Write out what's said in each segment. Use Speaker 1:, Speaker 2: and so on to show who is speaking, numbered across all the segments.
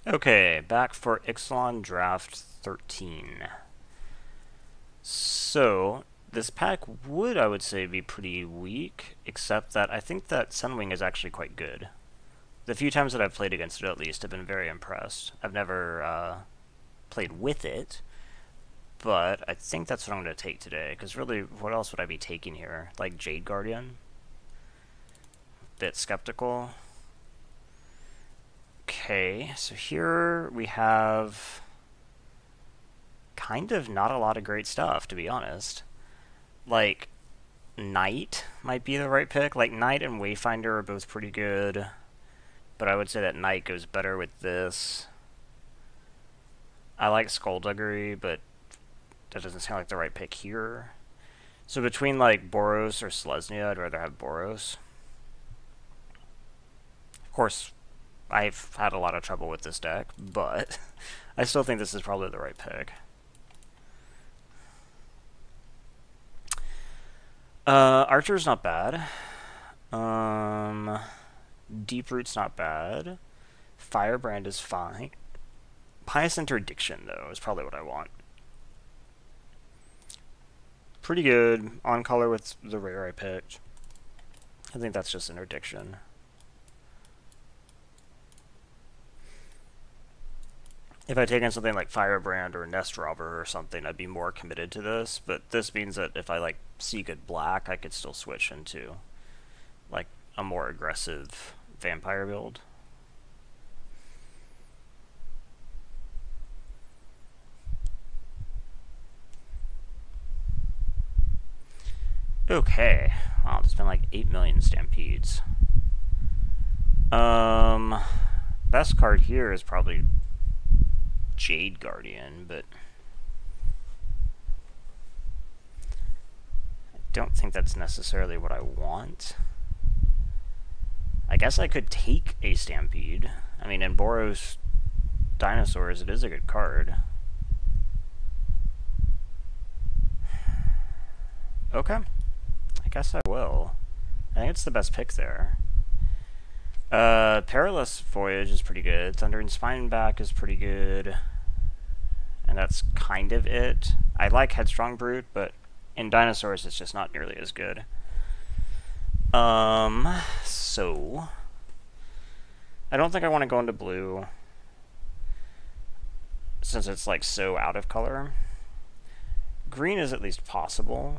Speaker 1: Okay, back for Ixalan Draft 13. So, this pack would, I would say, be pretty weak, except that I think that Sunwing is actually quite good. The few times that I've played against it, at least, I've been very impressed. I've never played with it, but I think that's what I'm going to take today, because really, what else would I be taking here? Like Jade Guardian? Bit skeptical. Okay, so here we have kind of not a lot of great stuff, to be honest. Like, Knight might be the right pick. Like, Knight and Wayfinder are both pretty good, but I would say that Knight goes better with this. I like Skullduggery, but that doesn't sound like the right pick here. So between, like, Boros or Selesnya, I'd rather have Boros. Of course, I've had a lot of trouble with this deck, but I still think this is probably the right pick. Archer's not bad. Deeproot's not bad. Firebrand is fine. Pious Interdiction, though, is probably what I want. Pretty good. On color with the rare I picked. I think that's just Interdiction. If I'd taken something like Firebrand or Nest Robber or something, I'd be more committed to this, but this means that if I, like, see good black, I could still switch into, like, a more aggressive vampire build. Okay. Wow, there's been like 8 million Stampedes. Best card here is probably Jade Guardian, but I don't think that's necessarily what I want. I guess I could take a Stampede. I mean, in Boros Dinosaurs, it is a good card. Okay. I guess I will. I think it's the best pick there. Perilous Voyage is pretty good. Thunder and Spineback is pretty good. And that's kind of it. I like Headstrong Brute, but in Dinosaurs it's just not nearly as good. So I don't think I want to go into blue, since it's like so out of color. Green is at least possible.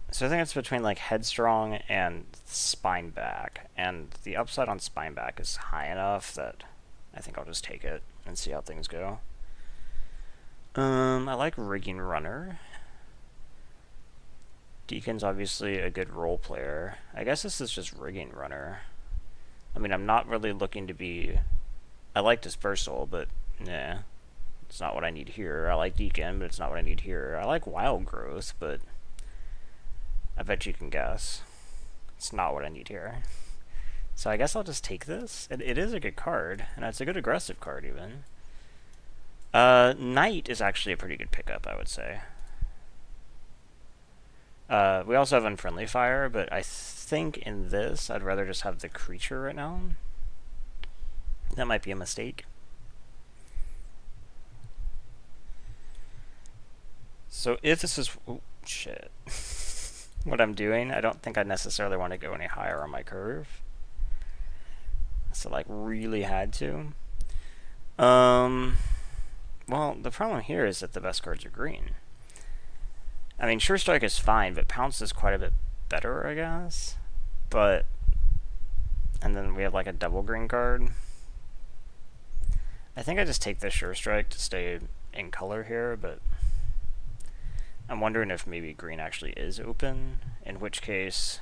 Speaker 1: So I think it's between like Headstrong and Spineback, and the upside on Spineback is high enough that I think I'll just take it and see how things go. I like Rigging Runner. Deacon's obviously a good role player. I guess this is just Rigging Runner. I mean, I'm not really looking to be... I like Dispersal, but nah, it's not what I need here. I like Deacon, but it's not what I need here. I like Wild Growth, but I bet you can guess. It's not what I need here. So I guess I'll just take this. It is a good card, and it's a good aggressive card, even. Knight is actually a pretty good pickup, I would say. We also have Unfriendly Fire, but I think in this, I'd rather just have the creature right now. That might be a mistake. So if this is... Oh, shit. What I'm doing, I don't think I necessarily want to go any higher on my curve. So, like, really had to. Well, the problem here is that the best cards are green. I mean, Sure Strike is fine, but Pounce is quite a bit better, I guess. But... and then we have, like, a double green card. I think I just take the Sure Strike to stay in color here, but I'm wondering if maybe green actually is open, in which case...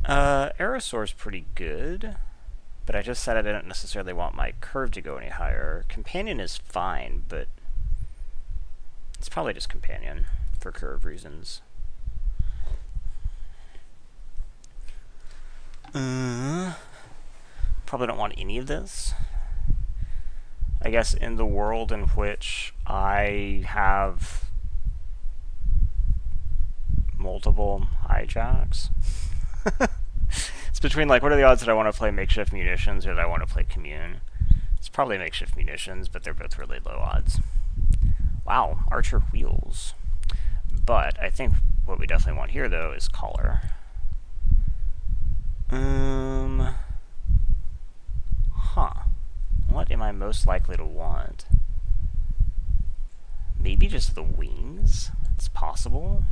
Speaker 1: Aerosaur's pretty good, but I just said I didn't necessarily want my curve to go any higher. Companion is fine, but it's probably just Companion for curve reasons. Probably don't want any of this. I guess in the world in which I have multiple hijacks. It's between, like, what are the odds that I want to play makeshift munitions or that I want to play commune? It's probably makeshift munitions, but they're both really low odds. Wow, archer wheels. But I think what we definitely want here, though, is color. What am I most likely to want? Maybe just the wings? It's possible.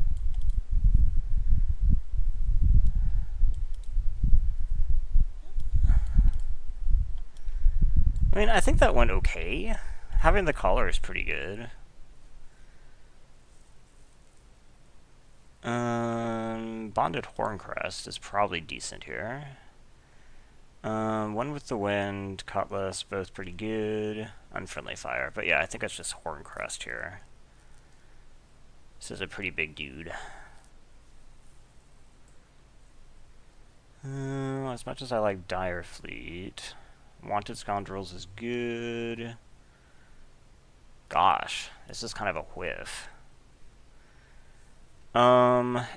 Speaker 1: I mean, I think that went okay. Having the collar is pretty good. Bonded Horncrest is probably decent here. One with the Wind, Cutlass, both pretty good. Unfriendly Fire, but yeah, I think it's just Horncrest here. This is a pretty big dude. As much as I like Dire Fleet, Wanted Scoundrels is good. Gosh, this is kind of a whiff.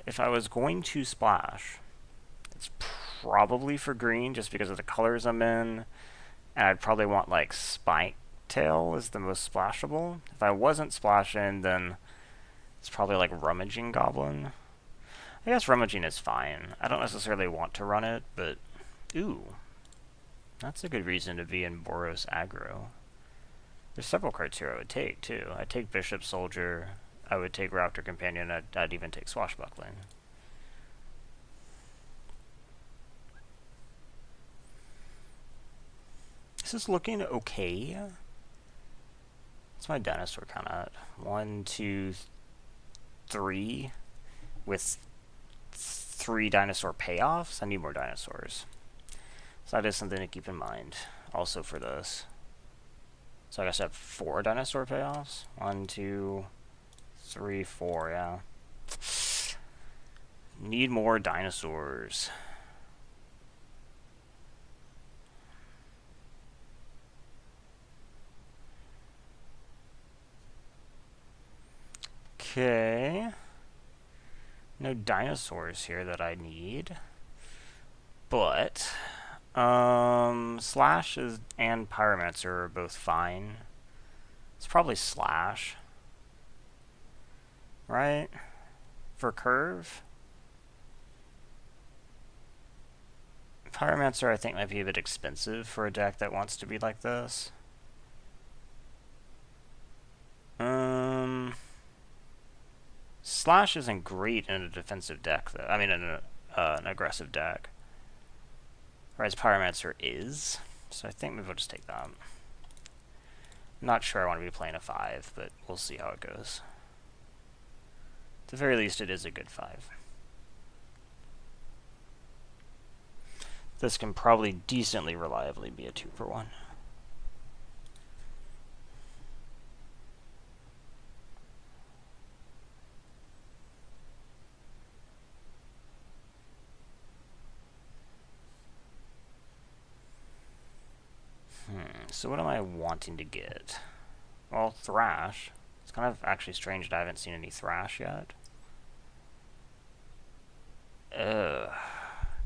Speaker 1: If I was going to splash, it's probably for green just because of the colors I'm in, and I'd probably want like Spike Tail is the most splashable. If I wasn't splashing, then it's probably like Rummaging Goblin. I guess Rummaging is fine. I don't necessarily want to run it, but ooh, that's a good reason to be in Boros aggro. There's several cards here I would take too. I'd take Bishop Soldier. I would take Raptor Companion. I'd even take Swashbuckling. This is looking okay. What's my dinosaur count at? 1, 2, 3. With 3 dinosaur payoffs? I need more dinosaurs. So that is something to keep in mind also for this. So I guess I have 4 dinosaur payoffs. 1, 2, 3, 4, yeah. Need more dinosaurs. Okay. No dinosaurs here that I need. But Slash and Pyromancer are both fine. It's probably Slash. Right? For curve? Pyromancer I think might be a bit expensive for a deck that wants to be like this. Slash isn't great in a defensive deck, though. I mean, in an aggressive deck. Whereas Pyromancer is. So I think maybe we'll just take that. Not sure I want to be playing a 5, but we'll see how it goes. At the very least, it is a good 5. This can probably decently reliably be a 2-for-1. So what am I wanting to get? Well, Thrash. It's kind of actually strange that I haven't seen any Thrash yet.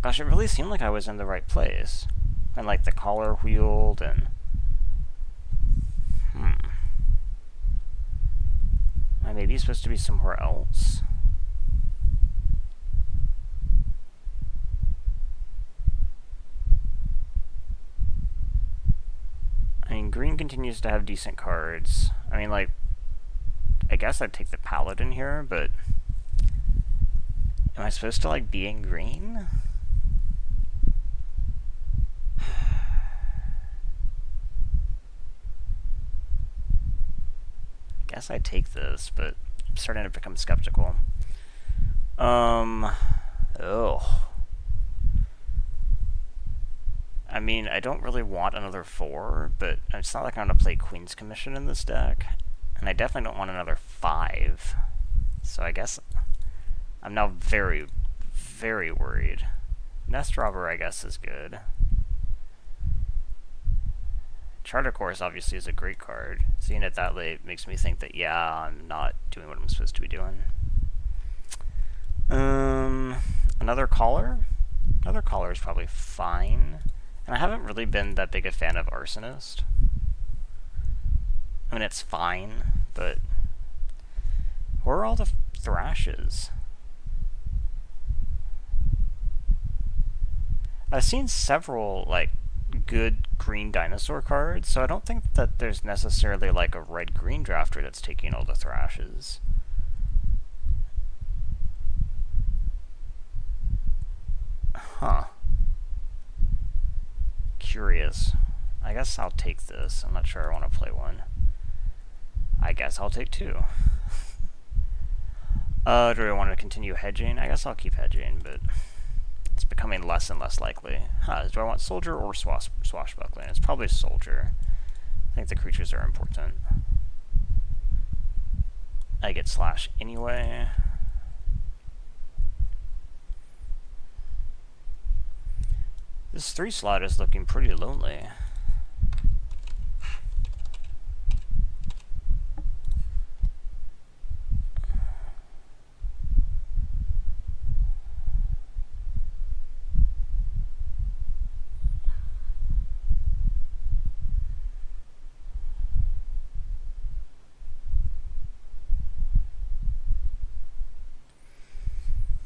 Speaker 1: Gosh, it really seemed like I was in the right place. And like the collar wheeled and... I may be supposed to be somewhere else. I mean, green continues to have decent cards. I mean, like, I guess I'd take the Paladin here, but... Am I supposed to, like, be in green? I guess I'd take this, but I'm starting to become skeptical. I mean, I don't really want another 4, but it's not like I'm going to play Queen's Commission in this deck. And I definitely don't want another 5. So I guess I'm now very, very worried. Nest Robber, I guess, is good. Charter Course obviously is a great card. Seeing it that late makes me think that, yeah, I'm not doing what I'm supposed to be doing. Another caller? Another caller is probably fine. And I haven't really been that big a fan of Arsonist. I mean, it's fine, but where are all the thrashes? I've seen several, like, good green dinosaur cards, so I don't think that there's necessarily, like, a red-green drafter that's taking all the thrashes. Huh. Curious. I guess I'll take this. I'm not sure I want to play one. I guess I'll take two. Do I want to continue hedging? I guess I'll keep hedging, but it's becoming less and less likely. Do I want soldier or swashbuckling? It's probably soldier. I think the creatures are important. I get slash anyway. This 3 slot is looking pretty lonely.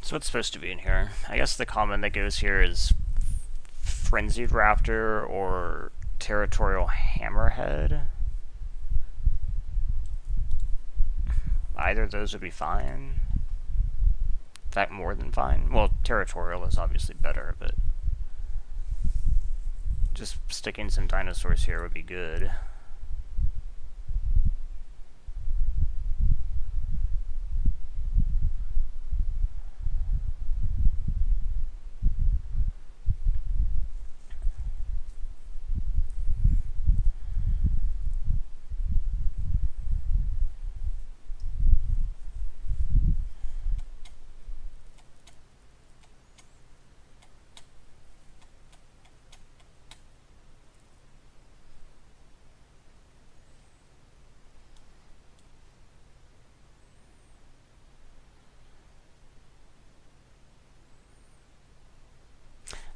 Speaker 1: So what's supposed to be in here? I guess the common that goes here is Frenzied Raptor or Territorial Hammerhead. Either of those would be fine. In fact, more than fine. Well, Territorial is obviously better, but just sticking some dinosaurs here would be good.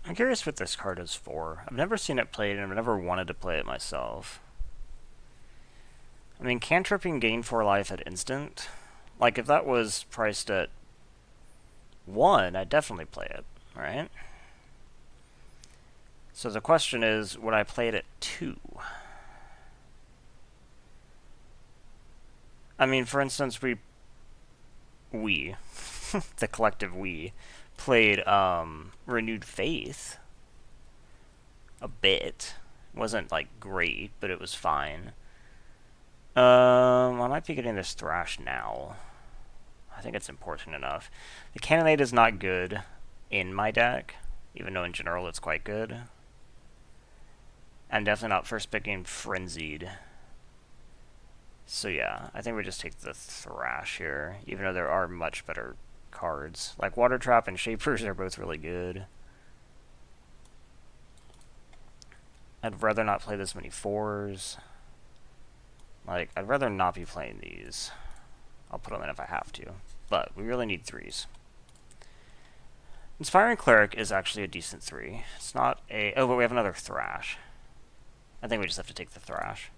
Speaker 1: I'm curious what this card is for. I've never seen it played, and I've never wanted to play it myself. I mean, cantripping gain 4 life at instant. Like, if that was priced at 1, I'd definitely play it, right? So the question is, would I play it at 2? I mean, for instance, we, the collective we, played Renewed Faith a bit. It wasn't like great, but it was fine. I might be getting this thrash now. I think it's important enough. The Cannonade is not good in my deck, even though in general it's quite good. I'm definitely not first picking Frenzied. So yeah, I think we just take the thrash here, even though there are much better cards. Like Water Trap and Shapers are both really good. I'd rather not play this many 4s. Like, I'd rather not be playing these. I'll put them in if I have to. But we really need 3s. Inspiring Cleric is actually a decent 3. It's not a... Oh, but we have another Thrash. I think we just have to take the Thrash.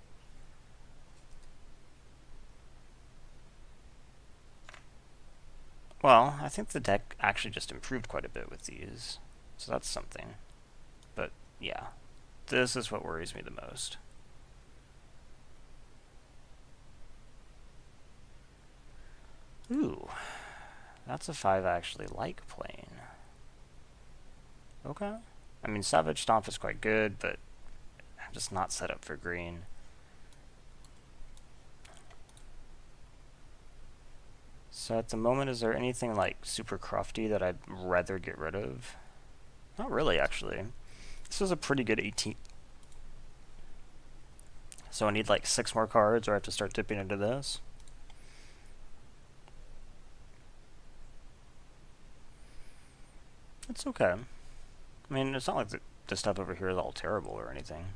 Speaker 1: Well, I think the deck actually just improved quite a bit with these. So that's something. But, yeah. This is what worries me the most. Ooh. That's a 5 I actually like playing. Okay. I mean, Savage Stomp is quite good, but I'm just not set up for green. So at the moment, is there anything like super crufty that I'd rather get rid of? Not really, actually. This was a pretty good 18. So I need like 6 more cards, or I have to start dipping into this. It's okay. I mean, it's not like the stuff over here is all terrible or anything.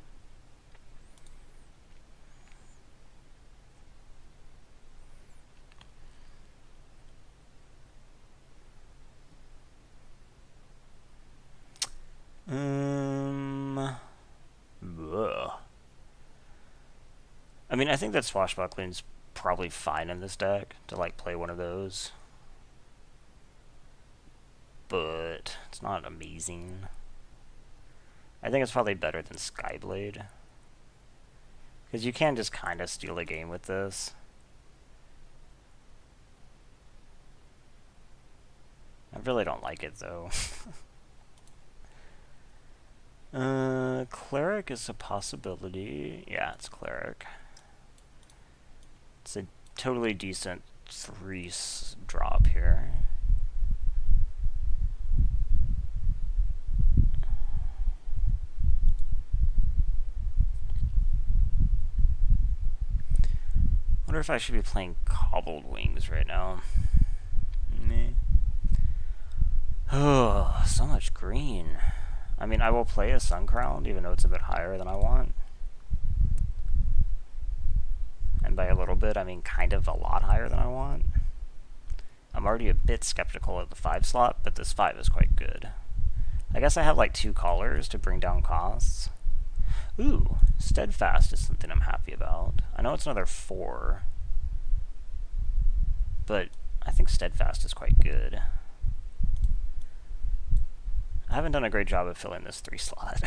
Speaker 1: mean, I think that Swashbuckling's probably fine in this deck to like play one of those, but it's not amazing. I think it's probably better than Skyblade, because you can just kind of steal a game with this. I really don't like it though. Cleric is a possibility. Yeah, it's Cleric. It's a totally decent 3 drop here. Wonder if I should be playing Cobbled Wings right now. Meh. Oh, so much green. I mean, I will play a Suncrowned, even though it's a bit higher than I want. And by a little bit, I mean kind of a lot higher than I want. I'm already a bit skeptical of the 5 slot, but this 5 is quite good. I guess I have like 2 callers to bring down costs. Ooh, Steadfast is something I'm happy about. I know it's another 4, but I think Steadfast is quite good. I haven't done a great job of filling this 3 slot.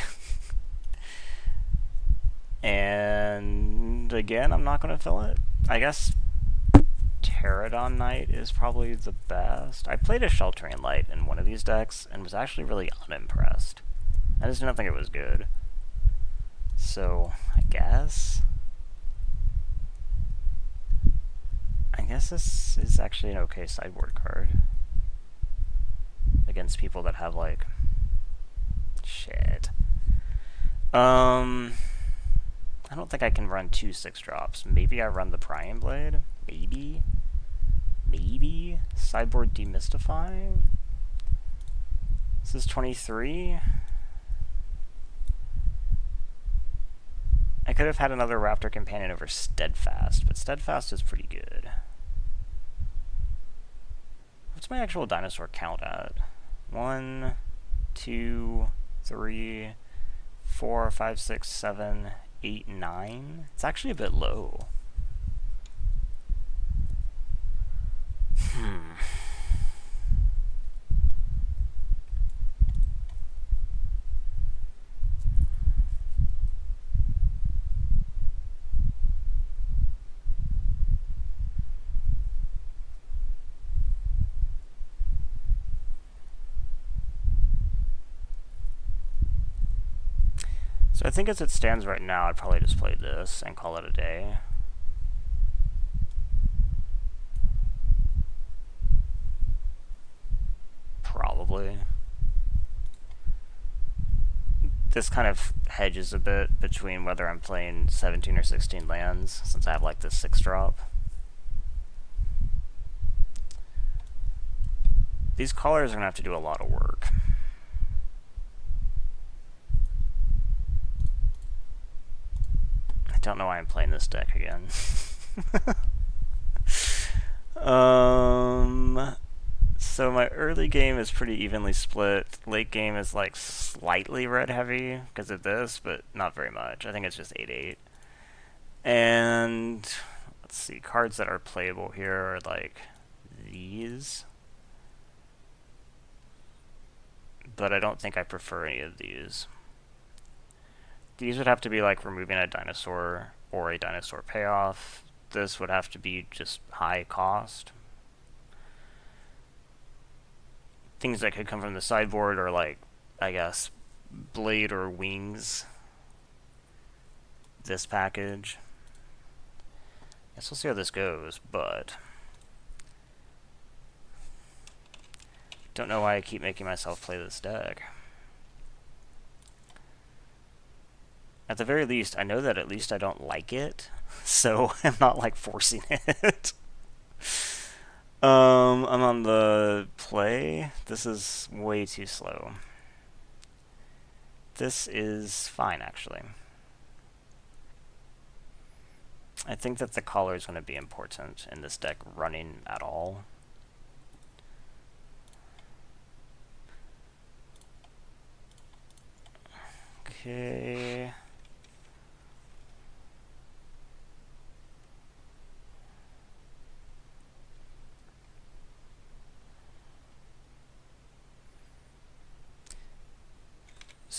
Speaker 1: And again, I'm not going to fill it. I guess Pterodon Knight is probably the best. I played a Sheltering Light in one of these decks and was actually really unimpressed. I just didn't think it was good. So, I guess this is actually an okay sideboard card against people that have like shit. I don't think I can run 2 6-drops. Maybe I run the Prying Blade. Maybe sideboard Demystify. This is 23. I could have had another Raptor Companion over Steadfast, but Steadfast is pretty good. What's my actual dinosaur count at? 1, 2, 3, 4, 5, 6, 7, 8, 9. It's actually a bit low. So I think as it stands right now, I'd probably just play this and call it a day. Probably. This kind of hedges a bit between whether I'm playing 17 or 16 lands, since I have like this 6-drop. These callers are going to have to do a lot of work. I don't know why I'm playing this deck again. So my early game is pretty evenly split. Late game is like slightly red heavy because of this, but not very much. I think it's just 8/8. And let's see, cards that are playable here are like these. But I don't think I prefer any of these. These would have to be like removing a dinosaur or a dinosaur payoff. This would have to be just high cost. Things that could come from the sideboard are like, I guess, Blade or Wings. This package. Guess we'll see how this goes, but don't know why I keep making myself play this deck. At the very least, I know that at least I don't like it, so I'm not like forcing it. I'm on the play. This is way too slow. This is fine, actually. I think that the collar is going to be important in this deck running at all. Okay.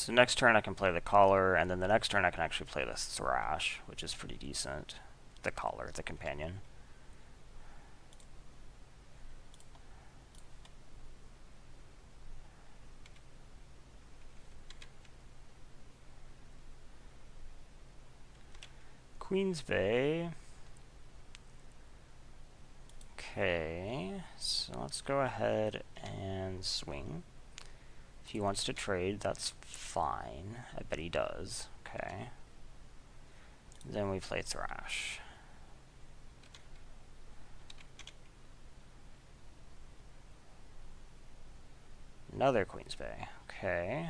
Speaker 1: So next turn I can play the Collar, and then the next turn I can actually play the Thrash, which is pretty decent. The Collar, the companion. Queen's Bay. Okay, so let's go ahead and swing. If he wants to trade, that's fine. I bet he does. Okay. Then we play Thrash. Another Queen's Bay. Okay.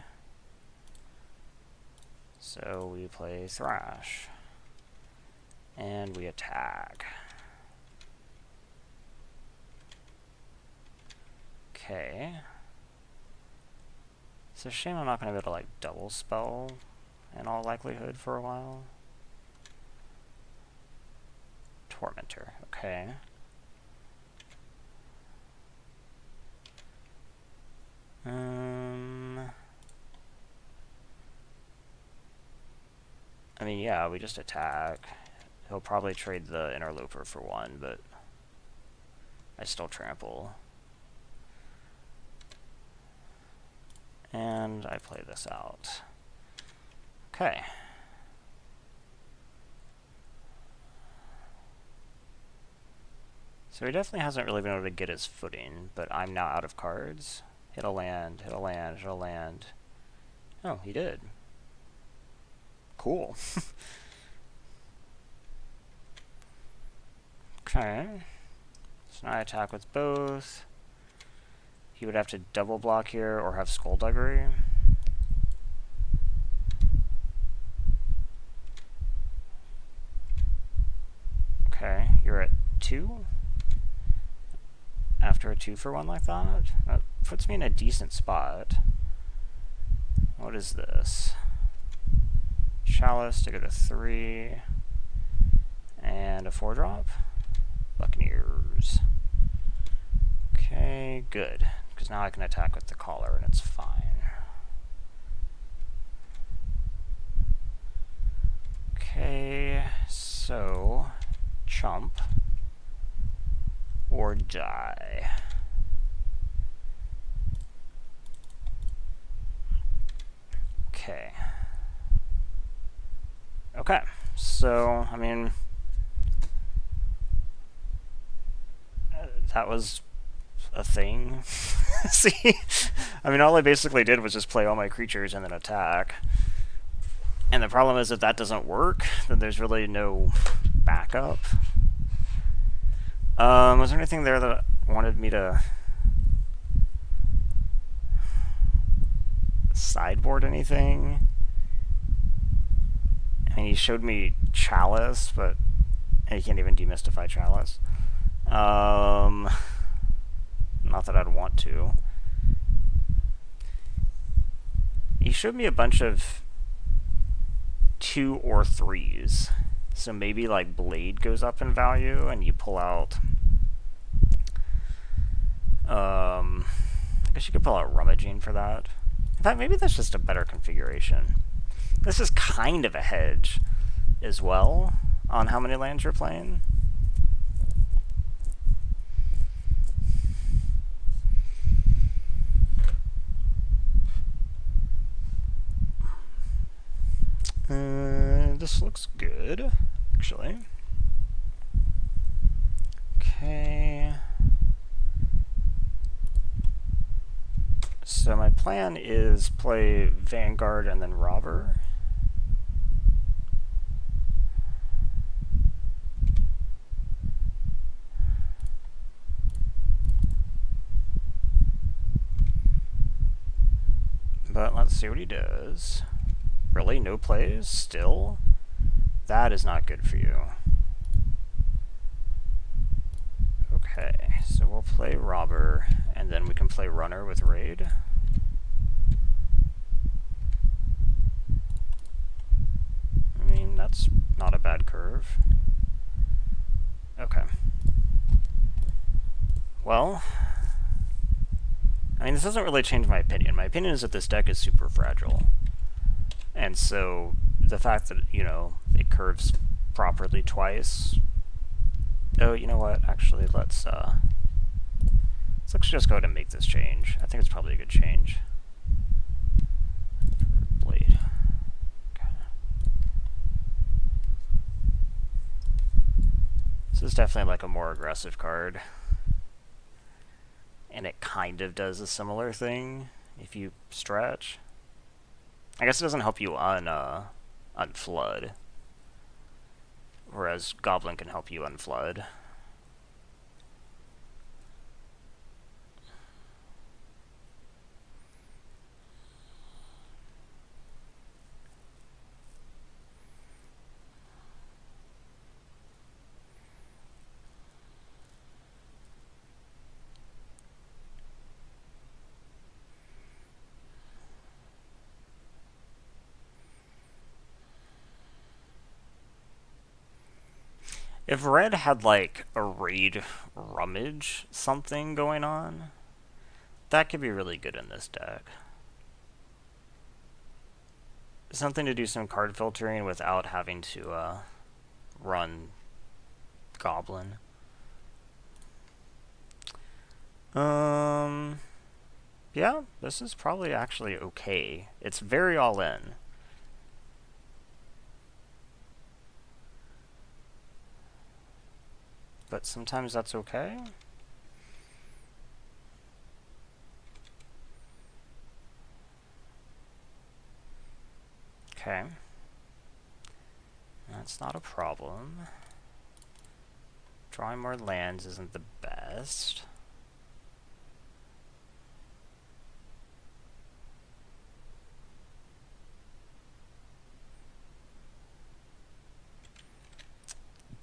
Speaker 1: So we play Thrash. And we attack. Okay. It's a shame I'm not going to be able to like double spell in all likelihood for a while. Tormentor. Okay. I mean, yeah, we just attack. He'll probably trade the Interloper for one, but I still trample. And I play this out. Okay. So he definitely hasn't really been able to get his footing, but I'm now out of cards. Hit a land, hit a land, hit a land. Oh, he did. Cool. Okay. So now I attack with both. He would have to double block here or have Skullduggery. Okay, you're at 2? After a 2-for-1 like that? That puts me in a decent spot. What is this? Chalice to go to 3. And a 4-drop. Buccaneers. Okay, good. Because now I can attack with the Collar and it's fine. Okay, so chump or die. Okay. Okay, so, I mean, that was a thing. See? I mean, all I basically did was just play all my creatures and then attack. And the problem is if that doesn't work, then there's really no backup. Was there anything there that wanted me to sideboard anything? I mean, he showed me Chalice, but he can't even demystify Chalice. Not that I'd want to. He showed me a bunch of 2 or 3s. So maybe like Blade goes up in value and you pull out I guess you could pull out Rummaging for that. In fact, maybe that's just a better configuration. This is kind of a hedge as well on how many lands you're playing. This looks good, actually. Okay. So my plan is play Vanguard and then Robber. But let's see what he does. Really? No plays? Still? That is not good for you. Okay, so we'll play Robber, and then we can play Runner with Raid. I mean, that's not a bad curve. Okay. Well, I mean, this doesn't really change my opinion. My opinion is that this deck is super fragile. And so the fact that, you know, it curves properly twice. Oh, you know what? Actually, let's just go ahead and make this change. I think it's probably a good change. Blade. Okay. This is definitely like a more aggressive card. And it kind of does a similar thing if you stretch. I guess it doesn't help you unflood. Whereas Goblin can help you unflood. If red had like a raid rummage something going on, that could be really good in this deck. Something to do some card filtering without having to run Goblin. Yeah, this is probably actually okay. It's very all in. But sometimes that's okay. Okay. That's not a problem. Drawing more lands isn't the best.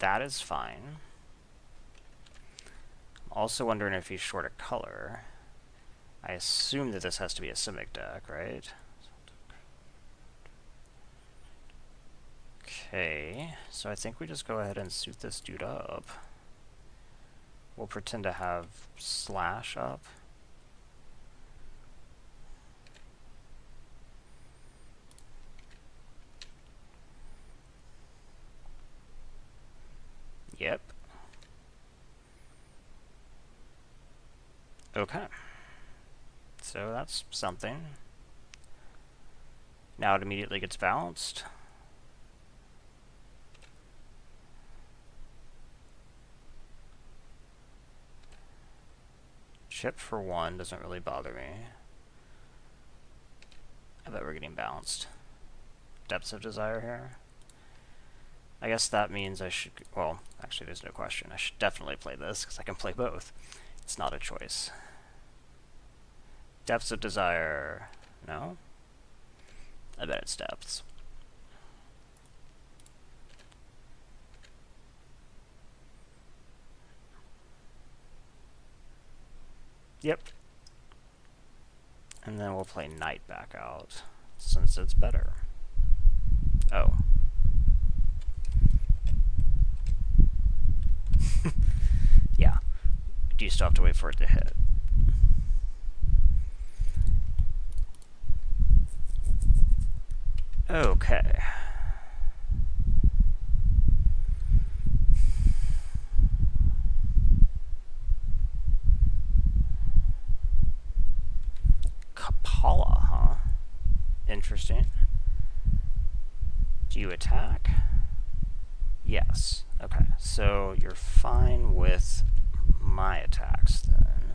Speaker 1: That is fine. I'm also wondering if he's short a color. I assume that this has to be a Simic deck, right? Okay, so I think we just go ahead and suit this dude up. We'll pretend to have Slash up. Yep. Okay. So that's something. Now it immediately gets balanced. Chip for 1 doesn't really bother me. I bet we're getting balanced. Depths of Desire here. I guess that means I should, well, actually there's no question. I should definitely play this, because I can play both. It's not a choice. Depths of Desire, no? I bet it's Depths. Yep. And then we'll play Night back out, since it's better. Oh. Yeah. Do you still have to wait for it to hit? Okay. Kapala, huh? Interesting. Do you attack? Yes. Okay, so you're fine with my attacks then.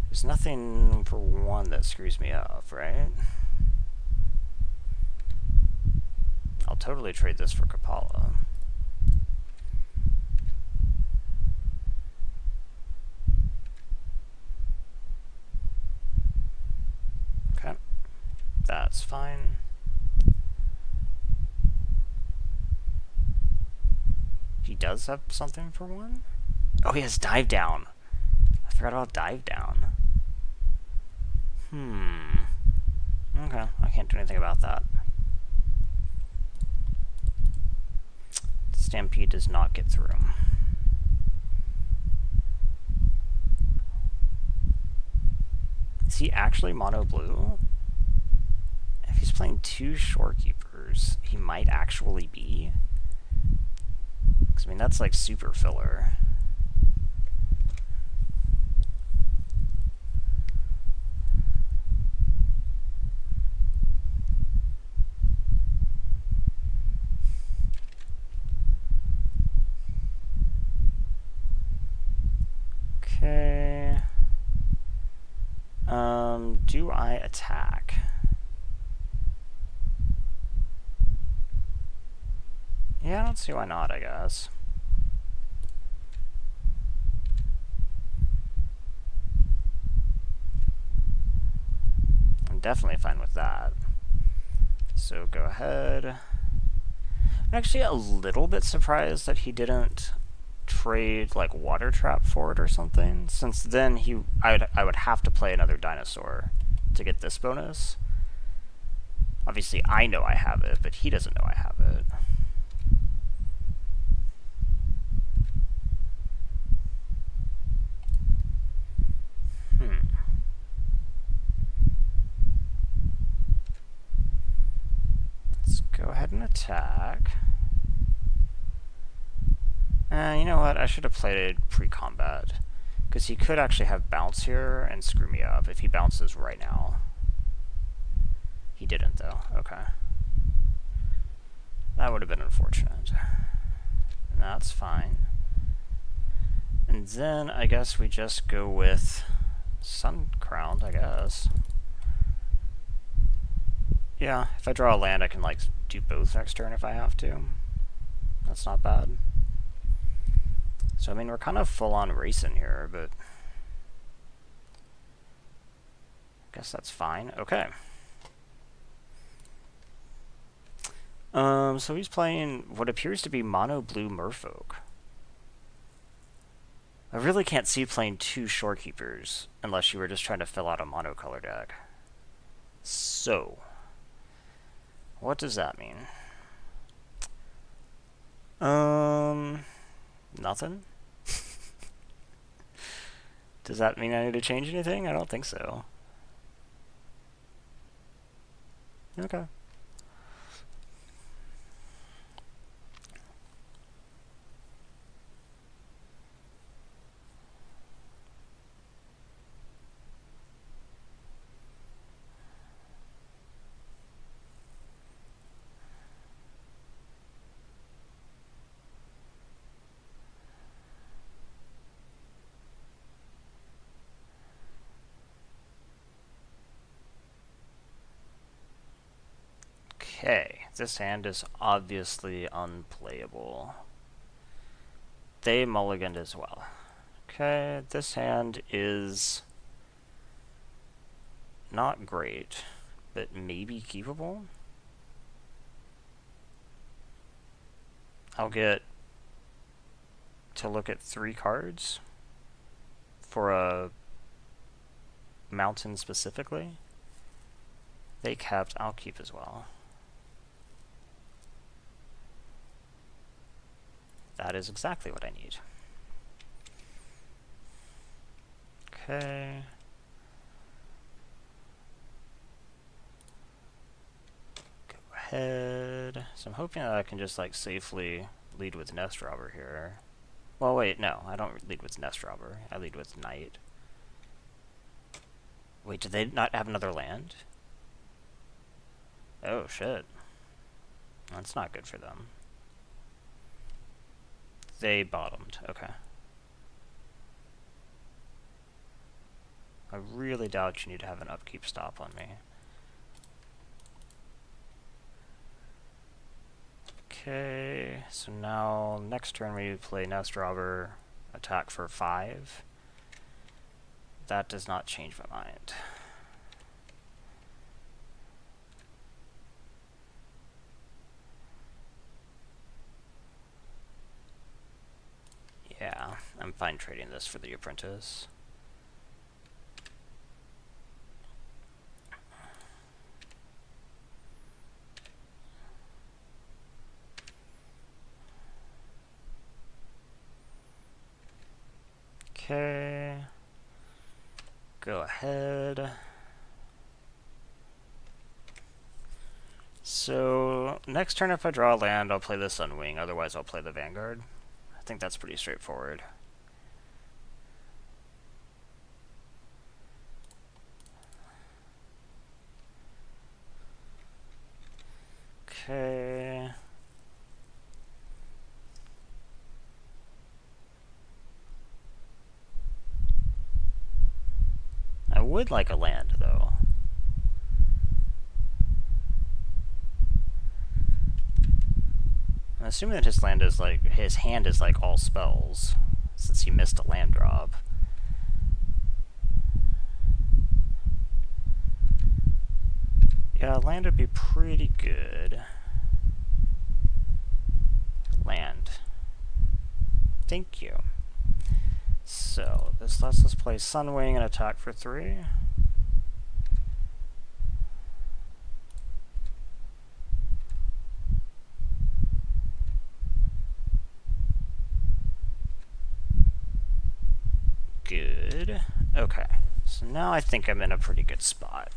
Speaker 1: There's nothing for 1 that screws me up, right? I'll totally trade this for Kapala. Okay, that's fine. He does have something for 1? Oh, he has Dive Down. I forgot about Dive Down. Okay, I can't do anything about that. Stampede does not get through. Is he actually mono blue? playing 2 shorekeepers, he might actually be. Because, I mean, that's like super filler. Okay. Do I attack? Yeah, I don't see why not, I guess. I'm definitely fine with that. So go ahead. I'm actually a little bit surprised that he didn't trade like water trap for it or something, since then I would have to play another dinosaur to get this bonus. Obviously I know I have it, but he doesn't know I have it. Let's go ahead and attack. You know what? I should have played pre-combat, because he could actually have bounce here and screw me up if he bounces right now. He didn't, though. Okay. That would have been unfortunate. And that's fine. And then I guess we just go with Sun Crowned, I guess. Yeah, if I draw a land, I can like do both next turn if I have to. That's not bad. So I mean, we're kind of full on racing here, but I guess that's fine. Okay. So he's playing what appears to be mono blue Merfolk. I really can't see playing 2 shorekeepers unless you were just trying to fill out a monocolor deck. So, what does that mean? Nothing? Does that mean I need to change anything? I don't think so. Okay. Okay, this hand is obviously unplayable. They mulliganed as well. Okay, this hand is not great, but maybe keepable. I'll get to look at 3 cards for a mountain specifically. They kept, I'll keep as well. That is exactly what I need. Okay. Go ahead. So I'm hoping that I can just like safely lead with Nest Robber here. Well, wait, no, I don't lead with Nest Robber. I lead with Knight. Wait, did they not have another land? Oh, shit. That's not good for them. They bottomed. Okay. I really doubt you need to have an upkeep stop on me. Okay, so now next turn we play Nest Robber, attack for 5. That does not change my mind. Yeah, I'm fine trading this for the Apprentice. Okay. Go ahead. So next turn if I draw a land, I'll play the Sunwing, otherwise I'll play the Vanguard. I think that's pretty straightforward. Okay. I would like a land, though. I'm assuming that his land is like, his hand is like all spells, since he missed a land drop. Yeah, land would be pretty good. Land. Thank you. So, this lets us play Sunwing and attack for 3. Good. Okay, so now I think I'm in a pretty good spot.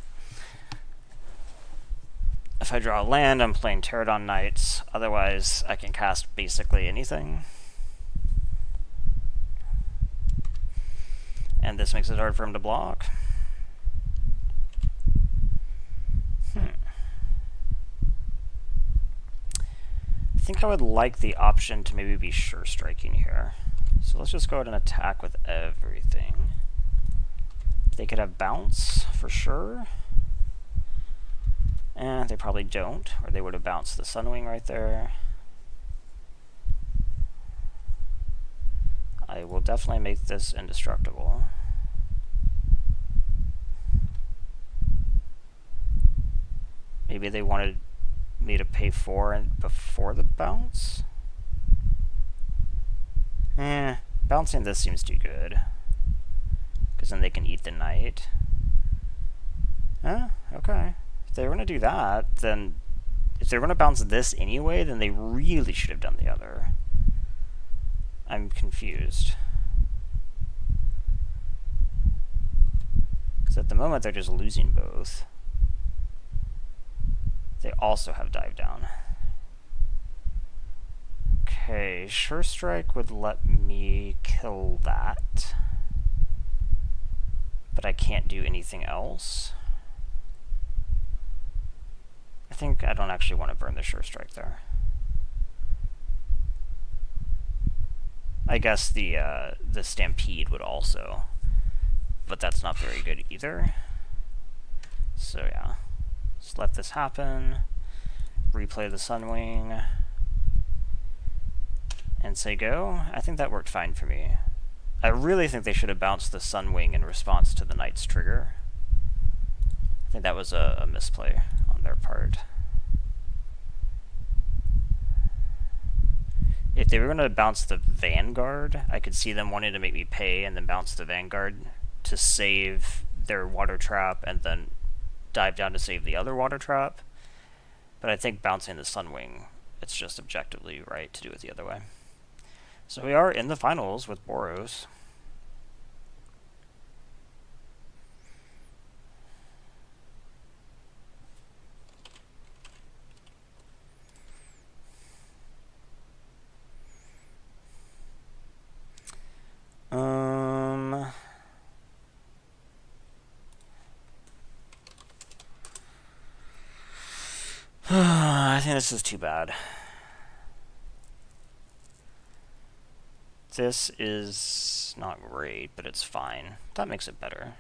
Speaker 1: If I draw a land, I'm playing Pterodon Knights. Otherwise, I can cast basically anything. And this makes it hard for him to block. I think I would like the option to maybe be sure striking here. So let's just go ahead and attack with everything. They could have bounce for sure. And they probably don't, or they would have bounced the Sunwing right there. I will definitely make this indestructible. Maybe they wanted me to pay 4 before the bounce? Bouncing this seems too good. Because then they can eat the knight. Okay. If they were going to do that, then if they were going to bounce this anyway, then they really should have done the other. I'm confused. Because at the moment they're just losing both. They also have dive down. Okay, Sure Strike would let me kill that. But I can't do anything else. I think I don't actually want to burn the Sure Strike there. I guess the Stampede would also, but that's not very good either. So yeah, just let this happen, replay the Sunwing, and say go. I think that worked fine for me. I really think they should have bounced the Sunwing in response to the Knight's trigger. I think that was a misplay on their part. If they were going to bounce the Vanguard, I could see them wanting to make me pay and then bounce the Vanguard to save their water trap and then dive down to save the other water trap. But I think bouncing the Sunwing, it's just objectively right to do it the other way. So we are in the finals with Boros. I think this is too bad. This is not great, but it's fine. That makes it better.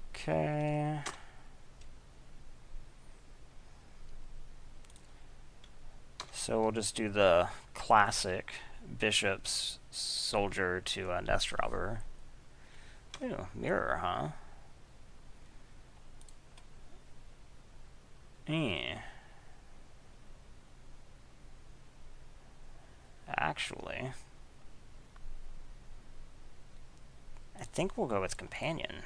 Speaker 1: Okay. So we'll just do the classic Bishop's Soldier to a Nest Robber. Ooh, mirror, huh? Actually, I think we'll go with Companion.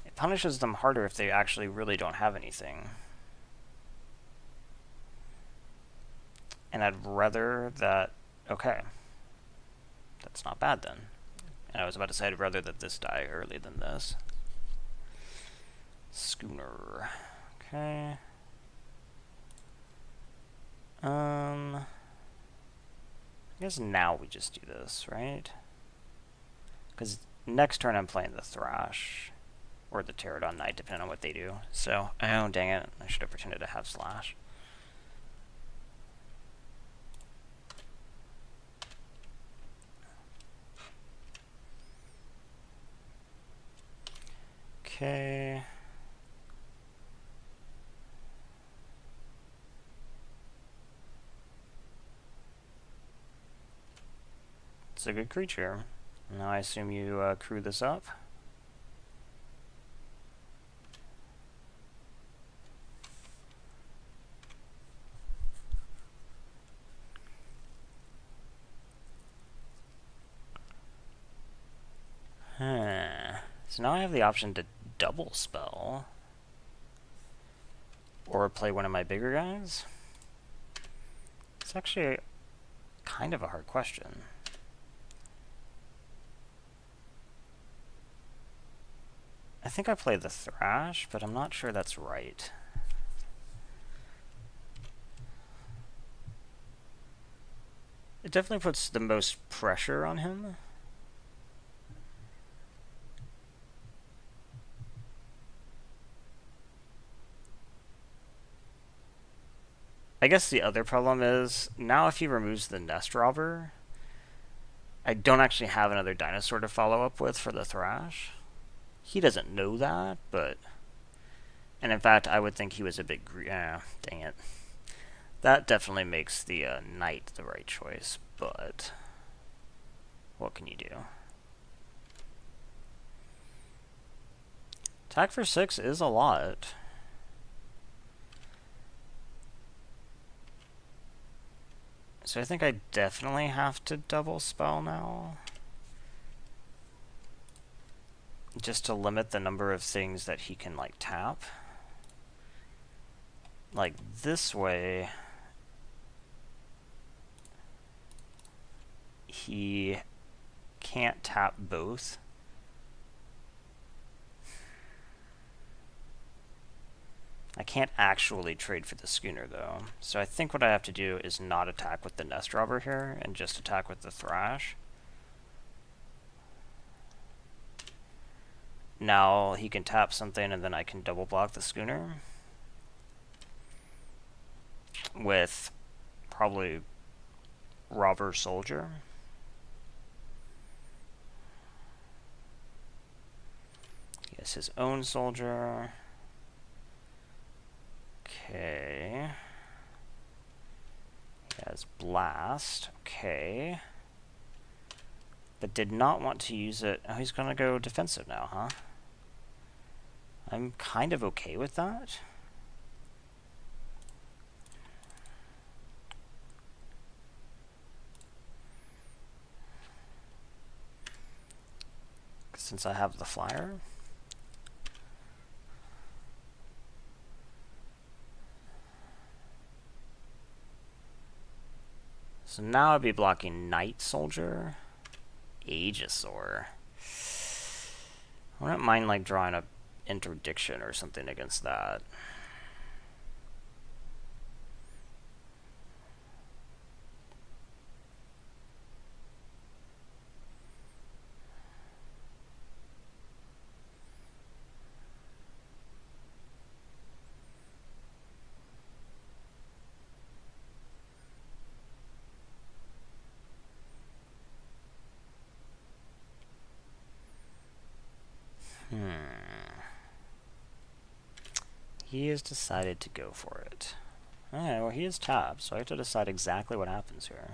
Speaker 1: It punishes them harder if they actually really don't have anything. And I'd rather that... Okay. That's not bad then. And I was about to say I'd rather that this die early than this. Schooner. Okay. I guess now we just do this, right? Because next turn I'm playing the Thrash. Or the Pterodon Knight, depending on what they do. So, oh, dang it. I should have pretended to have Slash. Okay. It's a good creature. Now I assume you crew this up. So now I have the option to double spell. Or play one of my bigger guys. It's actually kind of a hard question. I think I play the Thrash, but I'm not sure that's right. It definitely puts the most pressure on him. I guess the other problem is, now if he removes the Nest Robber, I don't actually have another dinosaur to follow up with for the Thrash. He doesn't know that, but... And in fact, I would think he was a bit... dang it. That definitely makes the Knight the right choice, but... What can you do? Attack for 6 is a lot. So I think I definitely have to double spell now. Just to limit the number of things that he can, like, tap. Like, this way... he can't tap both. I can't actually trade for the Schooner, though. So I think what I have to do is not attack with the Nest Robber here, and just attack with the Thrash. Now he can tap something, and then I can double block the Schooner. With probably Robber Soldier. He has his own soldier. Okay. He has Blast. Okay. But did not want to use it. Oh, he's gonna go defensive now, huh? I'm kind of okay with that. Since I have the flyer. So now I'd be blocking Night Soldier, Aegisaur. I wouldn't mind like drawing a Interdiction or something against that. He has decided to go for it. Alright, well he is tapped, so I have to decide exactly what happens here.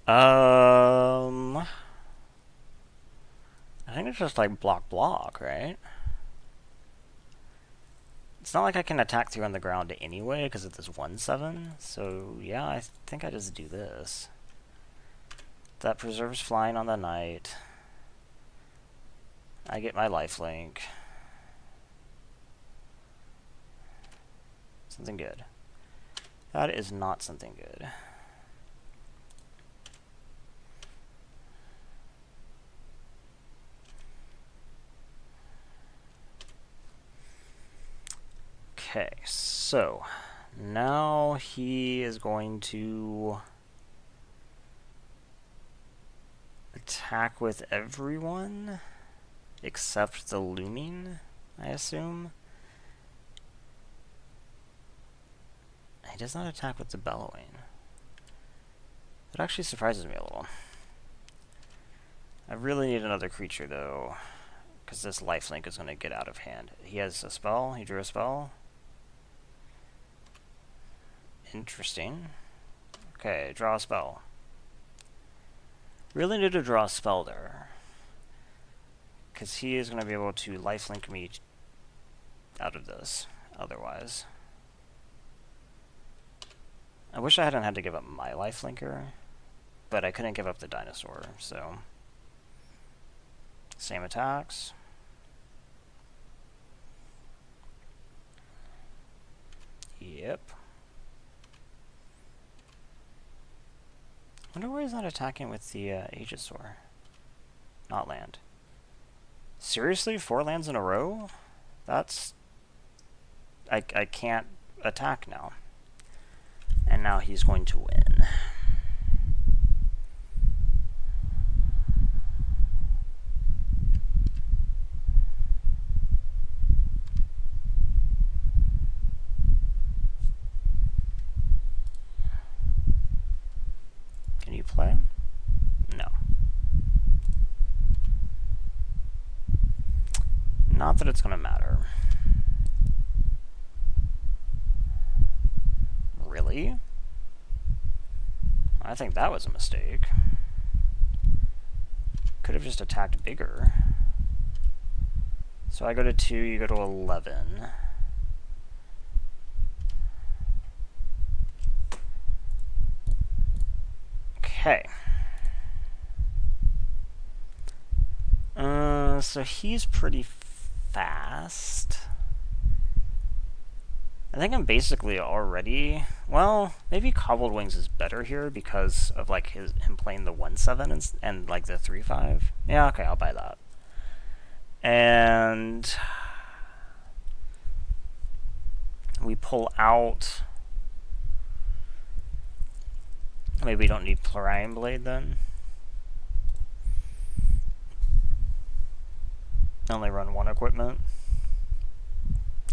Speaker 1: I think it's just like block, right? It's not like I can attack through on the ground anyway because of this 1/7. So yeah, I think I just do this. That preserves flying on the Knight. I get my lifelink. Something good. That is not something good. Okay, so now he is going to attack with everyone except the looming, I assume. He does not attack with the bellowing. That actually surprises me a little. I really need another creature though, because this lifelink is going to get out of hand. He has a spell. He drew a spell. Interesting. Okay, draw a spell. Really need to draw a spell there, because he is going to be able to lifelink me out of this otherwise. I wish I hadn't had to give up my lifelinker, but I couldn't give up the dinosaur, so same attacks. Yep. Wonder why he's not attacking with the Aegisaur. Not land. Seriously? 4 lands in a row? That's... I can't attack now. And now he's going to win. Can you play? No. Not that it's going to matter. Really? I think that was a mistake. Could have just attacked bigger. So I go to 2, you go to 11. Okay. So he's pretty fast. I think I'm basically already... Well, maybe Cobbled Wings is better here because of like him playing the 1/7 and like the 3/5. Yeah, okay, I'll buy that. And we pull out... Maybe we don't need Plarium Blade then. Only run 1 equipment.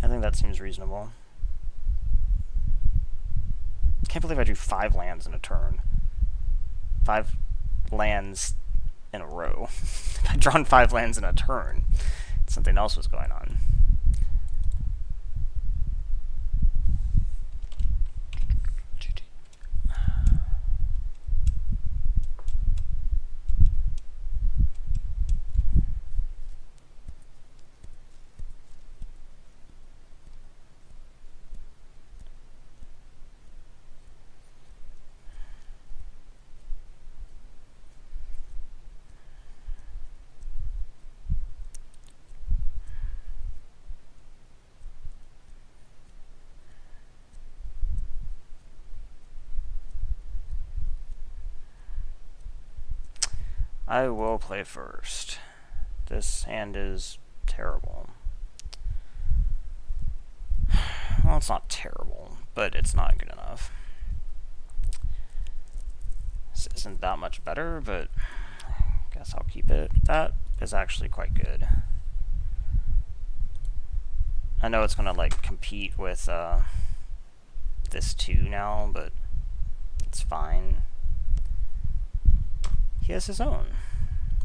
Speaker 1: I think that seems reasonable. Can't believe I drew 5 lands in a turn. 5 lands in a row. If I'd drawn 5 lands in a turn, something else was going on. I will play first. This hand is terrible. Well, it's not terrible, but it's not good enough. This isn't that much better, but I guess I'll keep it. That is actually quite good. I know it's gonna like compete with this 2 now, but it's fine. He has his own.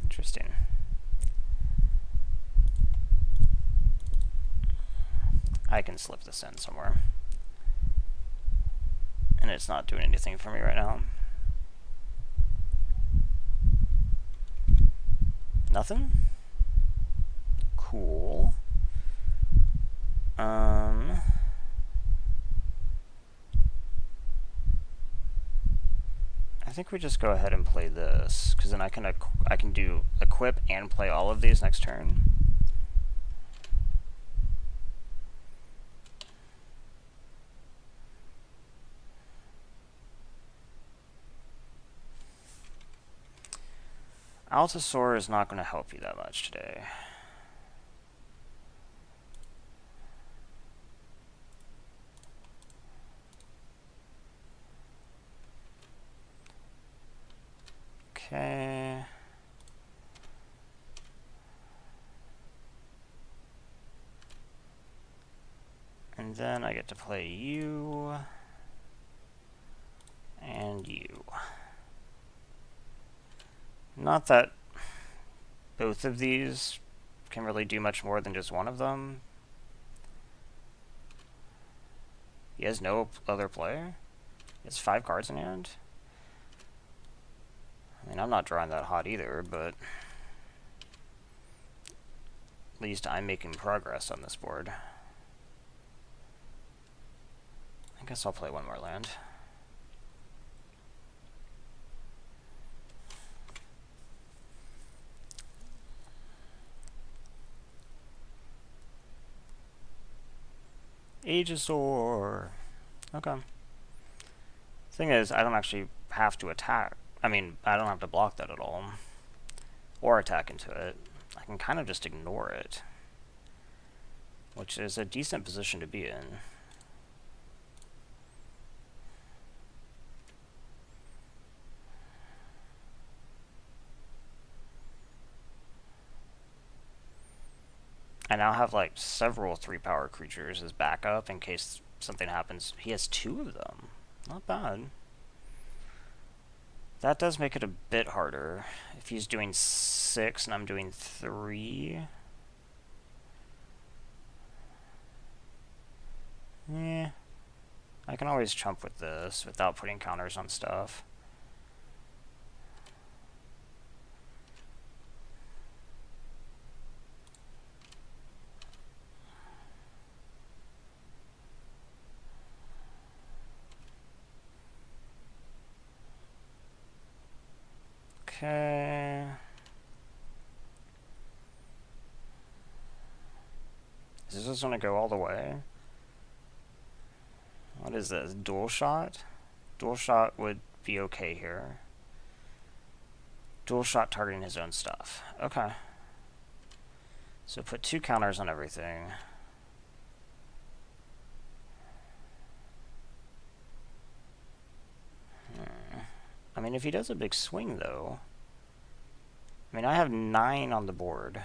Speaker 1: Interesting. I can slip this in somewhere. And it's not doing anything for me right now. Nothing? Cool. I think we just go ahead and play this, because then I can do equip and play all of these next turn. Altasaur is not going to help you that much today. Okay. And then I get to play you and you. Not that both of these can really do much more than just one of them. He has no other player. He has 5 cards in hand. I mean, I'm not drawing that hot either, but at least I'm making progress on this board. I guess I'll play one more land. Aegisaur. Okay. Thing is, I don't actually have to attack. I mean, I don't have to block that at all. Or attack into it. I can kind of just ignore it. Which is a decent position to be in. I now have like several 3-power creatures as backup in case something happens. He has 2 of them. Not bad. That does make it a bit harder. If he's doing 6 and I'm doing 3. Eh. I can always chump with this without putting counters on stuff. Okay. Is this going to go all the way? What is this? Dual shot? Dual shot would be okay here. Dual shot targeting his own stuff. Okay. So put 2 counters on everything. I mean, if he does a big swing, though... I mean, I have 9 on the board.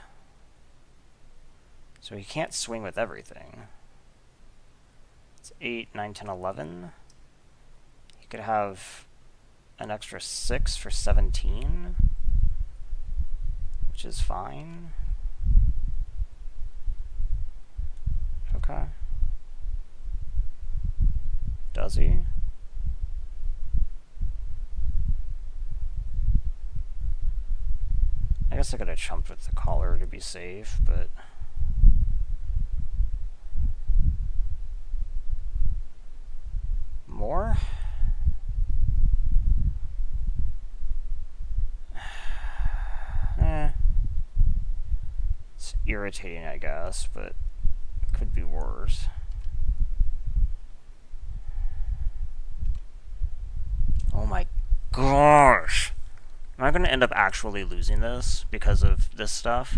Speaker 1: So he can't swing with everything. It's 8, 9, 10, 11. He could have an extra 6 for 17. Which is fine. Okay. Does he? I guess I could have chumped with the collar to be safe, but... More? It's irritating, I guess, but it could be worse. Oh my gosh! Am I going to end up actually losing this because of this stuff?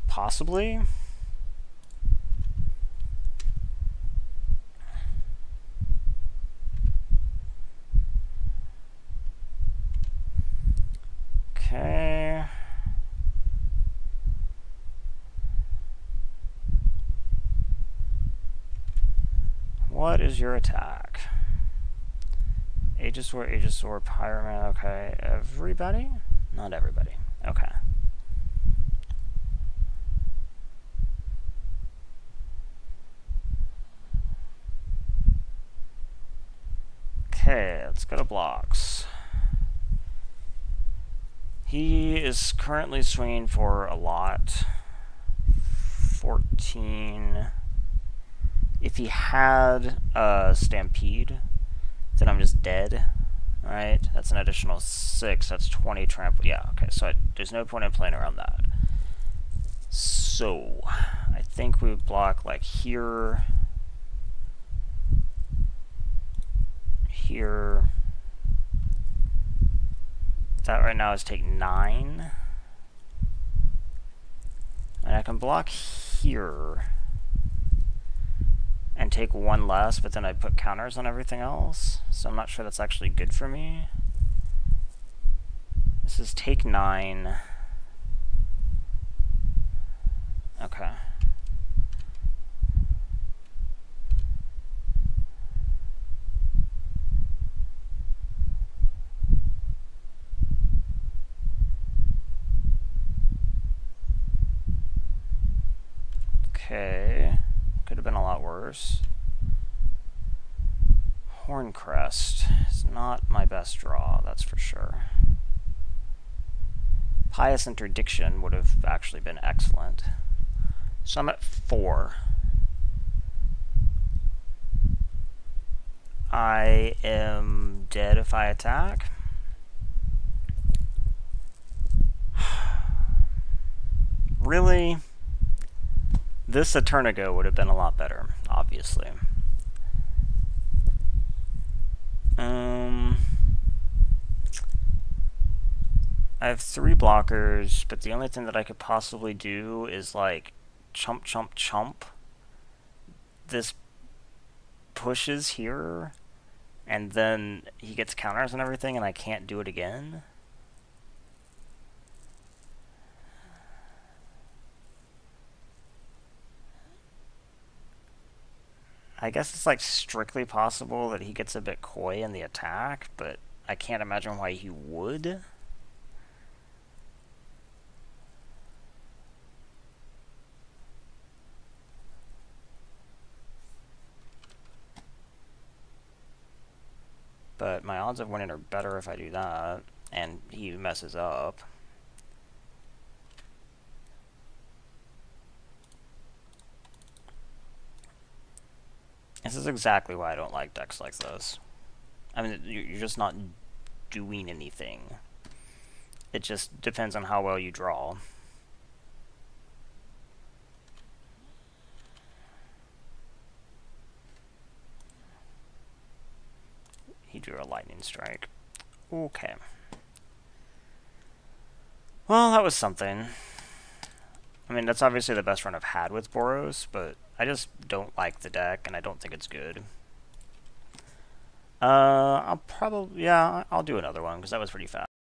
Speaker 1: Possibly. Okay. What is your attack? Aegisaur, Pyroman, okay. Everybody? Not everybody. Okay. Okay, let's go to blocks. He is currently swinging for a lot. 14. If he had a Stampede, then I'm just dead. Alright, that's an additional 6. That's 20 trample. Yeah, okay, so there's no point in playing around that. So, I think we would block like here. Here. That right now is take 9. And I can block here. and take one less, but then I put counters on everything else. So I'm not sure that's actually good for me. This is take 9. Okay. Okay. Could have been a lot worse. Horncrest is not my best draw, that's for sure. Pious Interdiction would have actually been excellent. So I'm at 4. I am dead if I attack. Really? This a turn ago would have been a lot better, obviously. I have 3 blockers, but the only thing that I could possibly do is like chump, chump, chump. This pushes here, and then he gets counters and everything, and I can't do it again. I guess it's like strictly possible that he gets a bit coy in the attack, but I can't imagine why he would. But my odds of winning are better if I do that, and he messes up. This is exactly why I don't like decks like this. I mean, you're just not doing anything. It just depends on how well you draw. He drew a lightning strike. Okay. Well, that was something. I mean, that's obviously the best run I've had with Boros, but I just don't like the deck, and I don't think it's good. I'll probably, yeah, I'll do another one, because that was pretty fast.